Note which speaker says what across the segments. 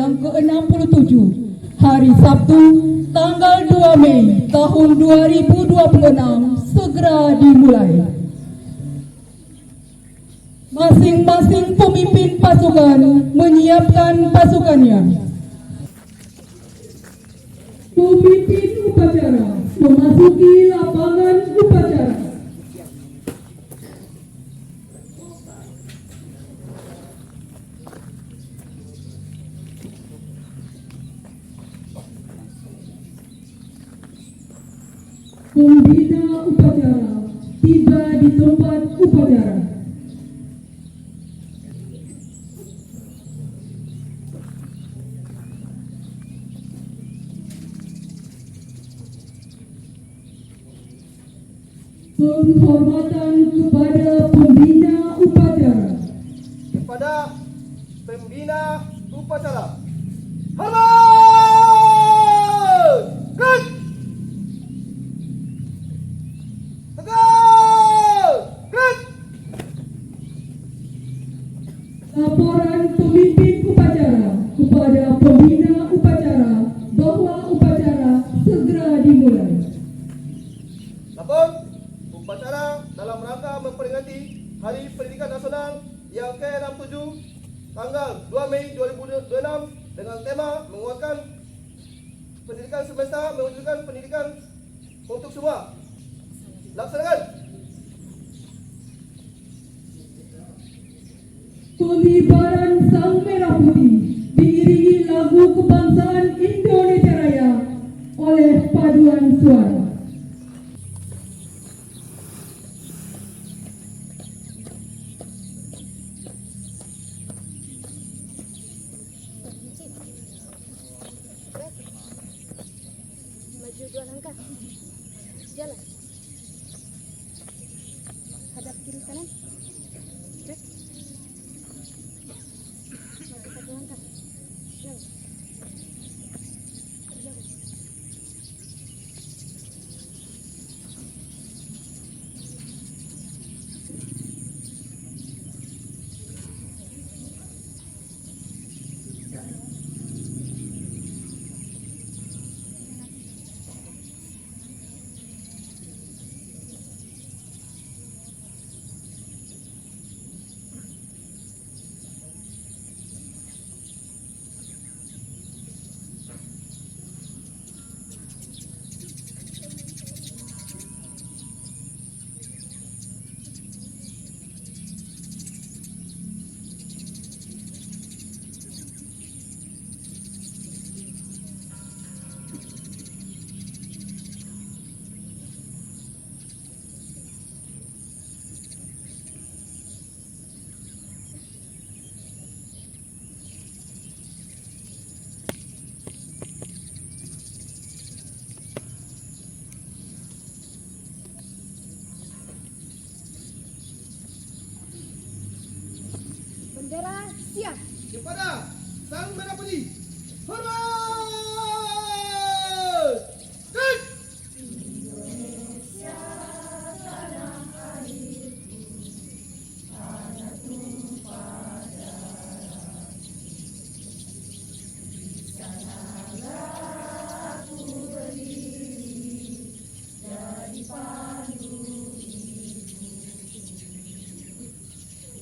Speaker 1: yang ke-67, hari Sabtu, tanggal 2 Mei tahun 2026 segera dimulai. Masing-masing pemimpin pasukan menyiapkan pasukannya. Pemimpin upacara memasuki lapangan upacara. Pembina upacara tiba di tempat upacara. Penghormatan kepada pembina upacara.
Speaker 2: Kepada pembina upacara. Hormat! Gerak! Tegak! Gerak!
Speaker 1: Laporan pemimpin upacara kepada pembina upacara bahwa upacara segera dimulai.
Speaker 2: Lapor, upacara dalam rangka memperingati Hari Pendidikan Nasional yang ke-67 tanggal 2 Mei 2026 dengan tema menguatkan pendidikan semesta, mewujudkan pendidikan untuk semua. Laksanakan.
Speaker 1: Pengibaran Sang Merah Putih diiringi lagu kebangsaan Indonesia Raya oleh paduan suara.
Speaker 3: Maju 2 langkah. Jalan. Hadap kiri kanan. Gerak. Maju 1 langkah. Jalan. Jalan. Bendera siap.
Speaker 2: Kepada Sang Merah Putih. Hormat! Gerak!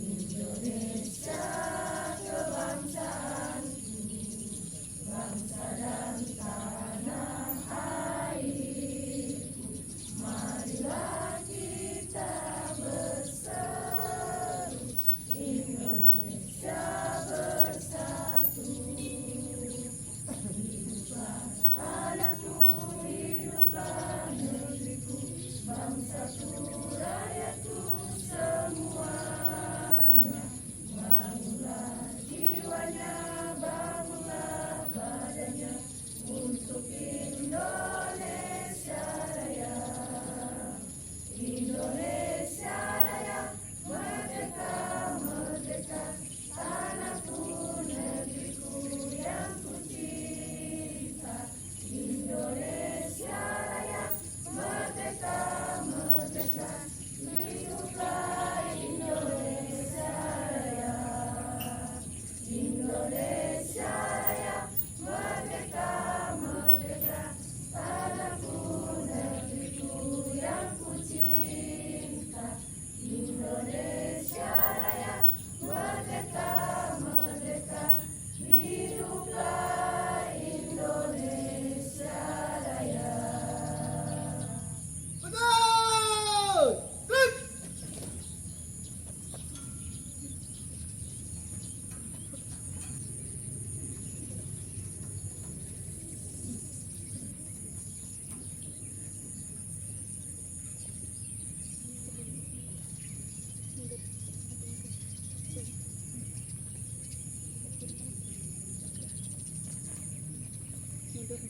Speaker 4: Indonesia kebangsaan, bangsa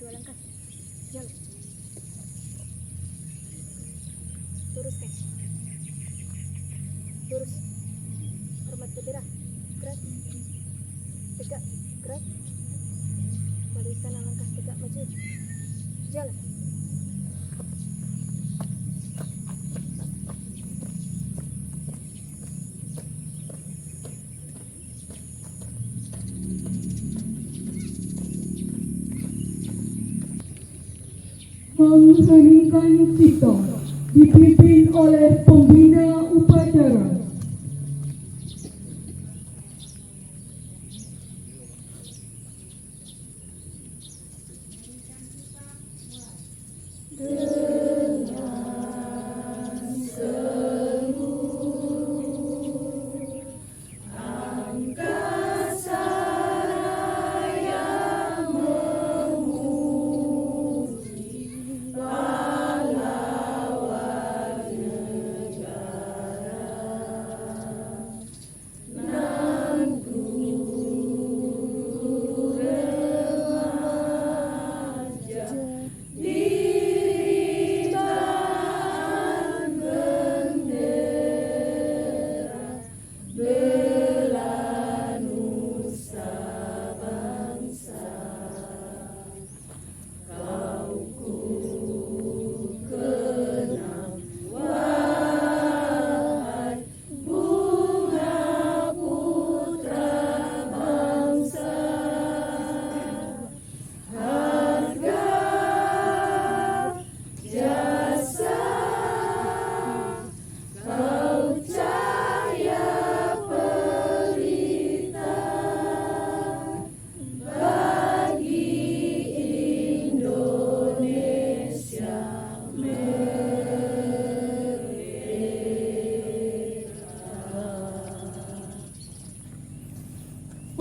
Speaker 3: dua langkah. Jalan. Luruskan. Lurus. Hormat bendera. Gerak. Tegak. Gerak. Balik kanan langkah. Tegak maju. Jalan.
Speaker 1: Mengheningkan cipta dipimpin oleh pembina upacara.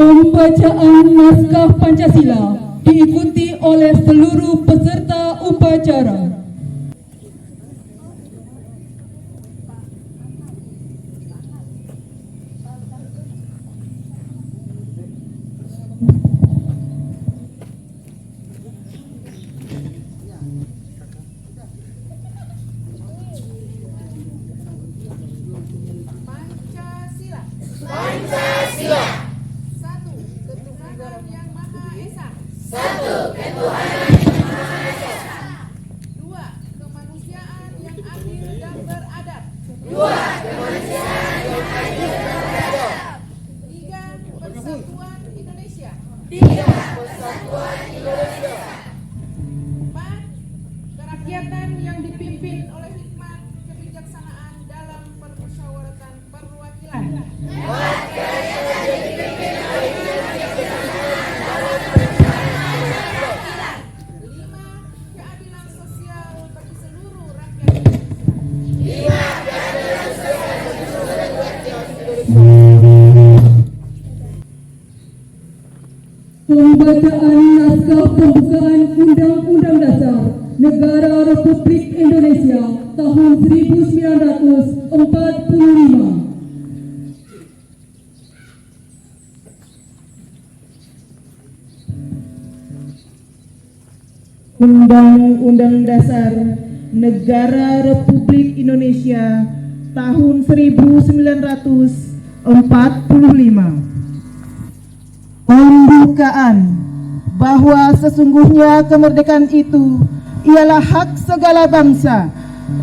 Speaker 1: Pembacaan naskah Pancasila diikuti oleh seluruh peserta upacara.
Speaker 4: Pancasila. Satu, ketuhanan yang Maha Esa. Dua, kemanusiaan yang adil dan beradab. Tiga, persatuan Indonesia. Empat, kerakyatan yang dipimpin oleh hikmat kebijaksanaan dalam permusyawaratan perwakilan. Lima, keadilan sosial bagi seluruh rakyat Indonesia.
Speaker 1: Pembacaan naskah pembukaan Undang-Undang Dasar Negara Republik Indonesia tahun 1945.
Speaker 5: Undang-Undang Dasar Negara Republik Indonesia tahun 1945. Pembukaan bahwa sesungguhnya kemerdekaan itu ialah hak segala bangsa,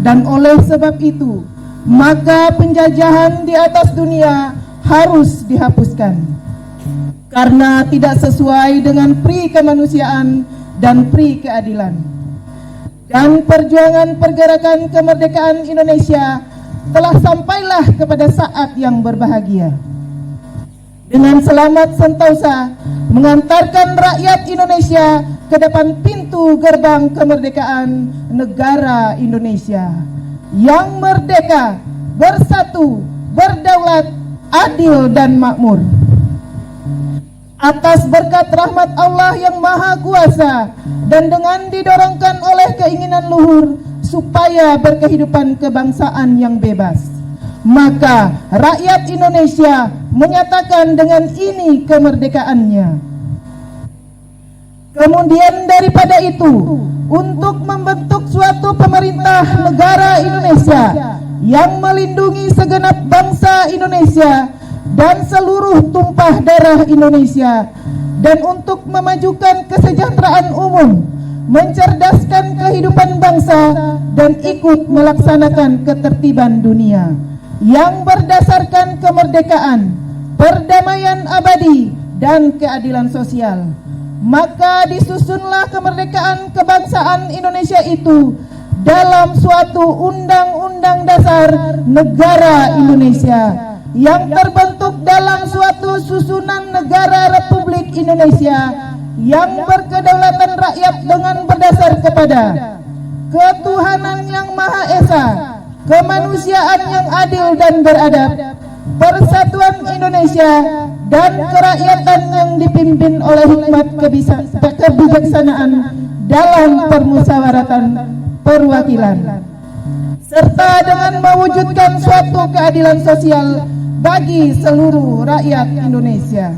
Speaker 5: dan oleh sebab itu maka penjajahan di atas dunia harus dihapuskan karena tidak sesuai dengan pri kemanusiaan dan pri keadilan. Dan perjuangan pergerakan kemerdekaan Indonesia telah sampailah kepada saat yang berbahagia. Dengan selamat sentosa mengantarkan rakyat Indonesia ke depan pintu gerbang kemerdekaan negara Indonesia yang merdeka, bersatu, berdaulat, adil dan makmur. Atas berkat rahmat Allah yang Maha Kuasa dan dengan didorongkan oleh keinginan luhur supaya berkehidupan kebangsaan yang bebas, maka rakyat Indonesia menyatakan dengan ini kemerdekaannya. Kemudian daripada itu, untuk membentuk suatu pemerintah negara Indonesia yang melindungi segenap bangsa Indonesia dan seluruh tumpah darah Indonesia, dan untuk memajukan kesejahteraan umum, mencerdaskan kehidupan bangsa, dan ikut melaksanakan ketertiban dunia yang berdasarkan kemerdekaan, perdamaian abadi, dan keadilan sosial. Maka disusunlah kemerdekaan kebangsaan Indonesia itu dalam suatu undang-undang dasar negara Indonesia yang terbentuk dalam suatu susunan negara Republik Indonesia yang berkedaulatan rakyat dengan berdasar kepada ketuhanan yang Maha Esa, kemanusiaan yang adil dan beradab, persatuan Indonesia, dan kerakyatan yang dipimpin oleh hikmat kebijaksanaan dalam permusyawaratan perwakilan, serta dengan mewujudkan suatu keadilan sosial bagi seluruh rakyat Indonesia.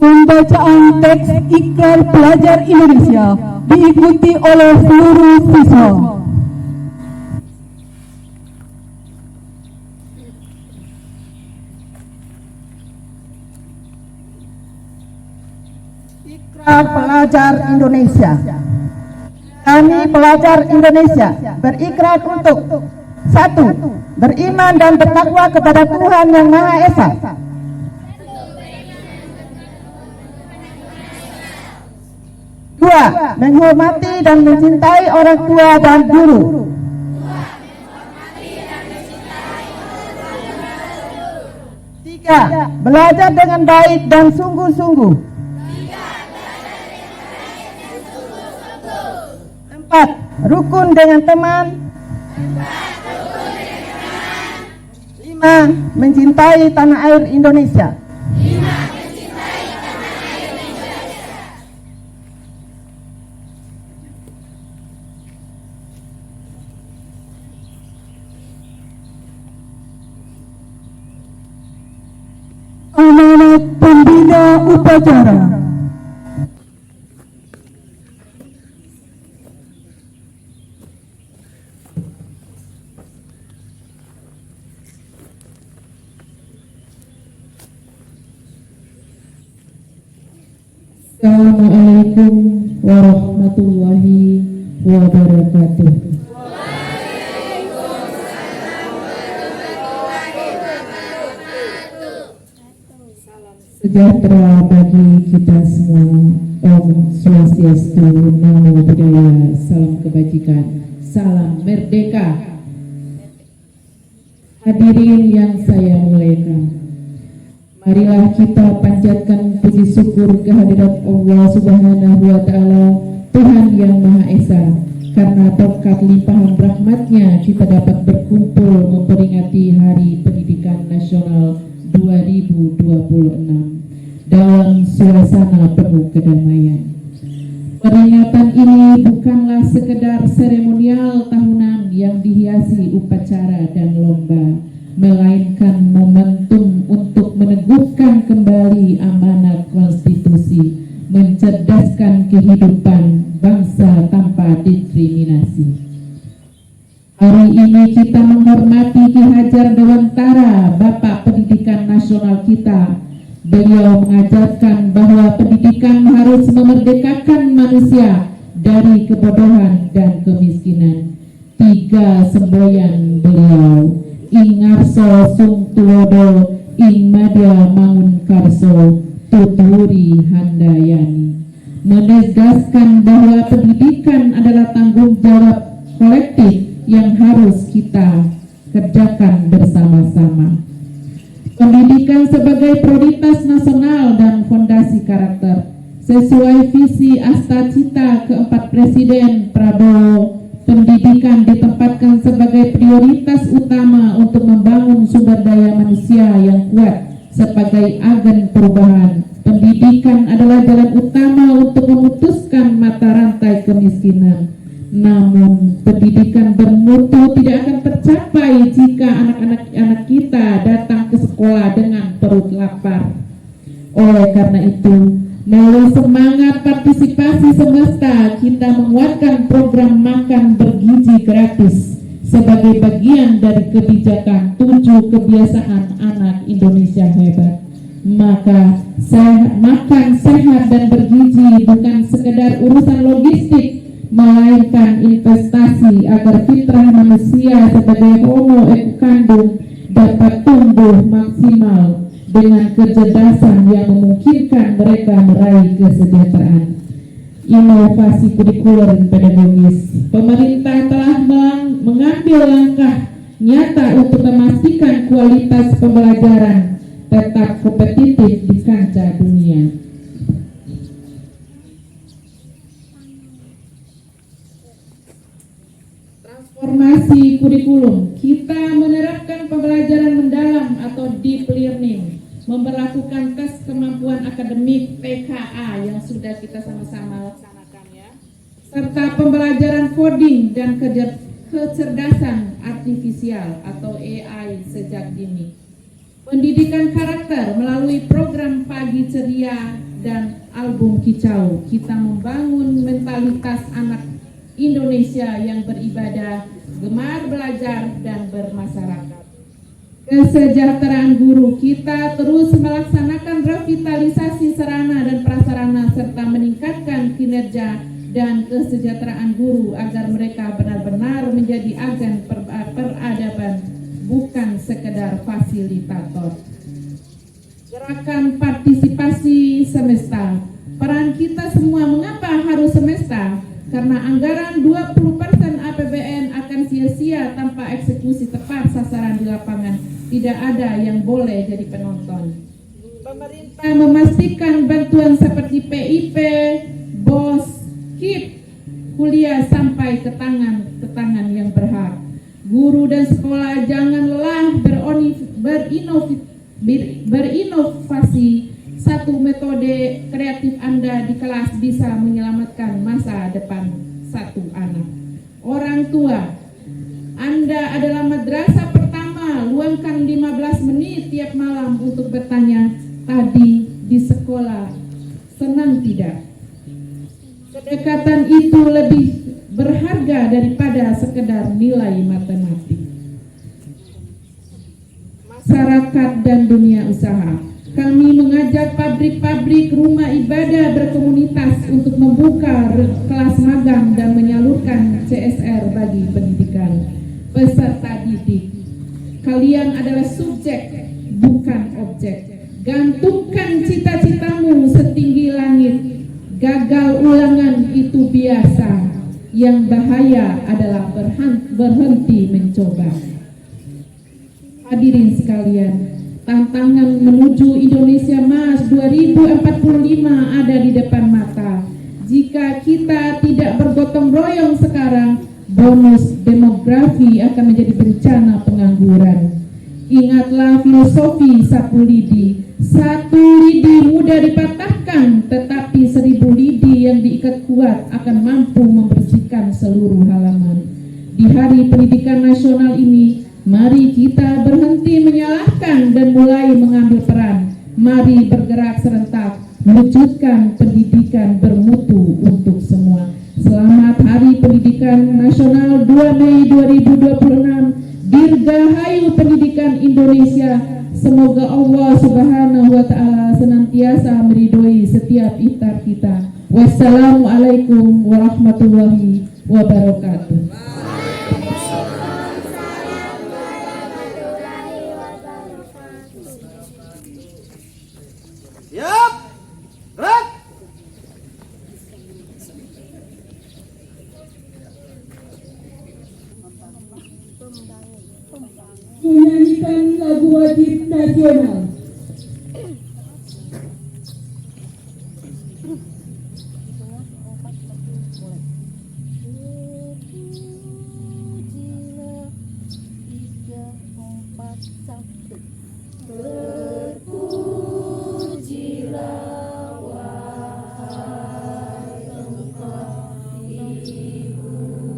Speaker 1: Pembacaan teks Ikrar Pelajar Indonesia diikuti oleh seluruh siswa.
Speaker 5: Ikrar Pelajar Indonesia. Kami pelajar Indonesia berikrar untuk 1. Beriman dan bertakwa kepada Tuhan Yang Maha Esa. 2. Menghormati dan mencintai orang tua dan guru. 3. Belajar dengan baik dan sungguh-sungguh. 4. Rukun dengan teman. 5. Mencintai tanah air Indonesia.
Speaker 1: Amanat pembina upacara. Assalamualaikum warahmatullahi wabarakatuh. Sejahtera bagi kita semua. Om Swastiastu, Namo Buddhaya, salam kebajikan, salam merdeka. Hadirin yang saya muliakan, marilah kita panjatkan puji syukur kehadirat Allah Subhanahu wa Ta'ala, Tuhan Yang Maha Esa, karena berkat limpahan rahmatnya kita dapat berkumpul memperingati Hari Pendidikan Nasional 2026 dalam suasana penuh kedamaian. Peringatan ini bukanlah sekedar seremonial tahunan yang dihiasi upacara dan lomba, melainkan momentum untuk meneguhkan kembali amanat konstitusi, mencerdaskan kehidupan bangsa tanpa diskriminasi. Hari ini kita menghormati Ki Hajar Dewantara, Bapak Pendidikan Nasional kita. Beliau mengajarkan bahwa pendidikan harus memerdekakan manusia dari kebodohan dan kemiskinan. 3 semboyan beliau, ing ngarso sung tuwodo, ing madya mangun karso, tuturi handayani, menegaskan bahwa pendidikan adalah tanggung jawab kolektif yang harus kita kerjakan bersama-sama. Pendidikan sebagai prioritas nasional dan fondasi karakter sesuai visi Astacita keempat Presiden Prabowo. Pendidikan ditempatkan sebagai prioritas utama untuk membangun sumber daya manusia yang kuat sebagai agen perubahan. Pendidikan adalah jalan utama untuk memutuskan mata rantai kemiskinan. Namun pendidikan bermutu tidak akan tercapai jika anak-anak kita datang ke sekolah dengan perut lapar. Oleh karena itu, melalui semangat partisipasi semesta, kita menguatkan program makan bergizi gratis sebagai bagian dari kebijakan 7 kebiasaan anak Indonesia hebat. Maka makan sehat dan bergizi bukan sekedar urusan logistik, melainkan investasi agar fitrah manusia sebagai homo ekokandung dapat tumbuh maksimal dengan kecerdasan yang memungkinkan mereka meraih kesejahteraan. Inovasi kurikuler dan pedagogis. Pemerintah telah mengambil langkah nyata untuk memastikan kualitas pembelajaran tetap kompetitif di kancah dunia. Transformasi kurikulum. Kita menerapkan pembelajaran mendalam atau deep learning, memberlakukan tes kemampuan akademik PKA yang sudah kita sama-sama laksanakan ya, serta pembelajaran coding dan kecerdasan artifisial atau AI sejak dini. Pendidikan karakter melalui program Pagi Ceria dan Album Kicau, kita membangun mentalitas anak Indonesia yang beribadah, gemar belajar, dan bermasyarakat. Kesejahteraan guru, kita terus melaksanakan revitalisasi sarana dan prasarana serta meningkatkan kinerja dan kesejahteraan guru agar mereka benar-benar menjadi agen peradaban, bukan sekedar fasilitator. Gerakan partisipasi semesta. Peran kita semua, mengapa harus semesta? Karena anggaran 20% APBN akan sia-sia tanpa eksekusi tepat sasaran di lapangan. Tidak ada yang boleh jadi penonton. Pemerintah memastikan bantuan seperti PIP, BOS, KIP, kuliah sampai ke tangan yang berhak. Guru dan sekolah jangan lelah berinovasi. Satu metode kreatif Anda di kelas bisa menyelamatkan masa depan satu anak. Orang tua, Anda adalah madrasah pertama. Luangkan 15 menit tiap malam untuk bertanya, tadi di sekolah senang tidak? Kedekatan itu lebih berharga daripada sekedar nilai matematik. Masyarakat dan dunia usaha. Kami mengajak pabrik-pabrik, rumah ibadah berkomunitas untuk membuka kelas magang dan menyalurkan CSR bagi pendidikan peserta didik. Kalian adalah subjek, bukan objek. Gantungkan cita-citamu setinggi langit. Gagal ulangan itu biasa. Yang bahaya adalah berhenti mencoba. Hadirin sekalian, tantangan menuju Indonesia Emas 2045 ada di depan mata. Jika kita tidak bergotong royong sekarang, bonus demografi akan menjadi bencana pengangguran. Ingatlah filosofi sapu lidi. Satu lidi mudah dipatahkan, tetapi 1000 lidi yang diikat kuat akan mampu membersihkan seluruh halaman. Di Hari Pendidikan Nasional ini, mari kita berhenti menyalahkan dan mulai mengambil peran. Mari bergerak serentak, mewujudkan pendidikan bermutu untuk semua. Selamat Hari Pendidikan Nasional 2 Mei 2026. Dirgahayu pendidikan Indonesia. Semoga Allah Subhanahu wa Ta'ala senantiasa meridhoi setiap ikhtiar kita. Wassalamualaikum warahmatullahi wabarakatuh.
Speaker 2: Siap. Gerak.
Speaker 1: Menyanyikan lagu wajib nasional.
Speaker 3: Terpujilah wahai engkau, Ibu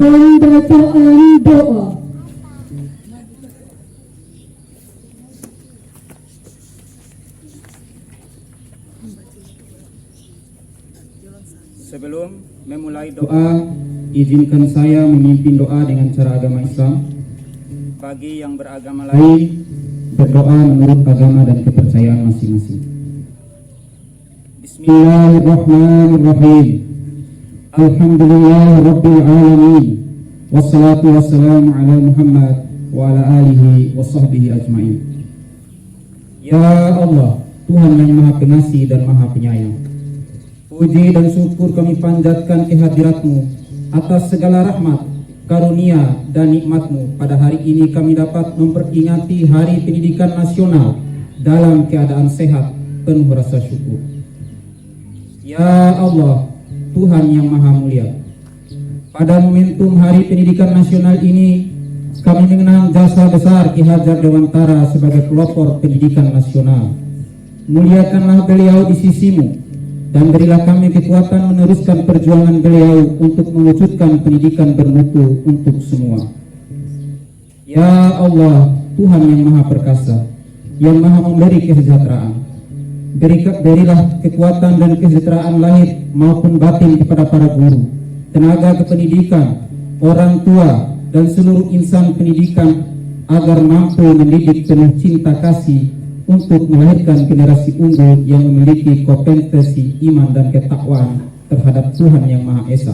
Speaker 1: Pembacaan doa.
Speaker 6: Sebelum memulai doa, izinkan saya memimpin doa dengan cara agama Islam. Bagi yang beragama lain, berdoa menurut agama dan kepercayaan masing-masing. Bismillahirrahmanirrahim. Alhamdulillah Rabbil Alamin. Wassalatu wassalamu ala Muhammad wa ala alihi wa sahbihi ajma'in. Ya Allah, Tuhan yang Maha Pengasih dan Maha Penyayang, puji dan syukur kami panjatkan kehadirat-Mu atas segala rahmat, karunia dan nikmat-Mu. Pada hari ini kami dapat memperingati Hari Pendidikan Nasional dalam keadaan sehat, penuh rasa syukur. Ya Allah, Tuhan yang Maha Mulia, pada momentum Hari Pendidikan Nasional ini kami mengenang jasa besar Ki Hajar Dewantara sebagai pelopor pendidikan nasional. Muliakanlah beliau di sisi-Mu dan berilah kami kekuatan meneruskan perjuangan beliau untuk mewujudkan pendidikan bermutu untuk semua. Ya Allah, Tuhan yang Maha Perkasa, yang Maha memberi kesejahteraan, berilah kekuatan dan kesejahteraan lahir maupun batin kepada para guru, tenaga kependidikan, orang tua, dan seluruh insan pendidikan agar mampu mendidik penuh cinta kasih untuk melahirkan generasi unggul yang memiliki kompetensi iman dan ketakwaan terhadap Tuhan yang Maha Esa,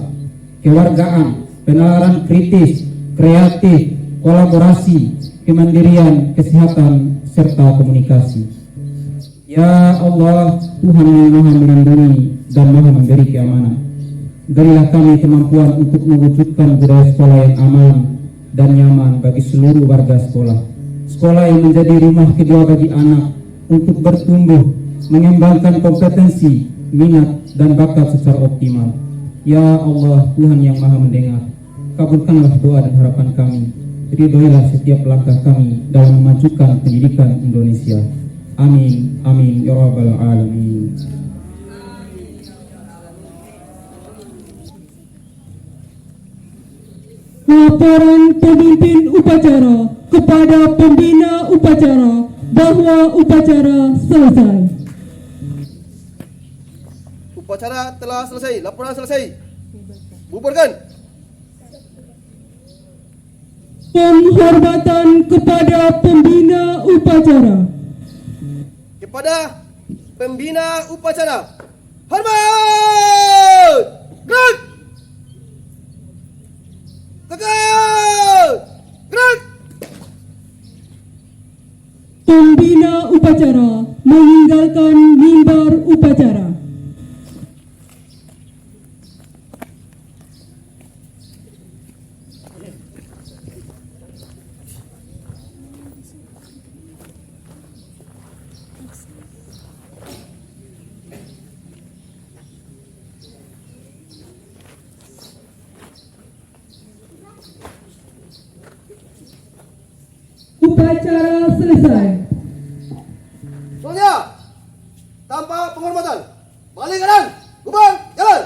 Speaker 6: kewargaan, penalaran kritis, kreatif, kolaborasi, kemandirian, kesehatan, serta komunikasi. Ya Allah, Tuhan yang Maha melindungi dan Maha memberi keamanan, berilah kami kemampuan untuk mewujudkan budaya sekolah yang aman dan nyaman bagi seluruh warga sekolah. Sekolah yang menjadi rumah kedua bagi anak untuk bertumbuh, mengembangkan kompetensi, minat, dan bakat secara optimal. Ya Allah, Tuhan yang Maha mendengar, kabulkanlah doa dan harapan kami. Ridhoilah setiap langkah kami dalam memajukan pendidikan Indonesia. Amin, amin, ya rabbal alamin.
Speaker 1: Laporan pemimpin upacara kepada pembina upacara bahwa upacara selesai.
Speaker 2: Upacara telah selesai. Laporan selesai. Bubarkan.
Speaker 1: Penghormatan kepada pembina upacara.
Speaker 2: Kepada pembina upacara, hormat! Gerak! Tegak! Gerak!
Speaker 1: Pembina upacara meninggalkan mimbar upacara. Upacara selesai.
Speaker 2: Selanjutnya, tanpa penghormatan, balik kanan, gubang, jalan.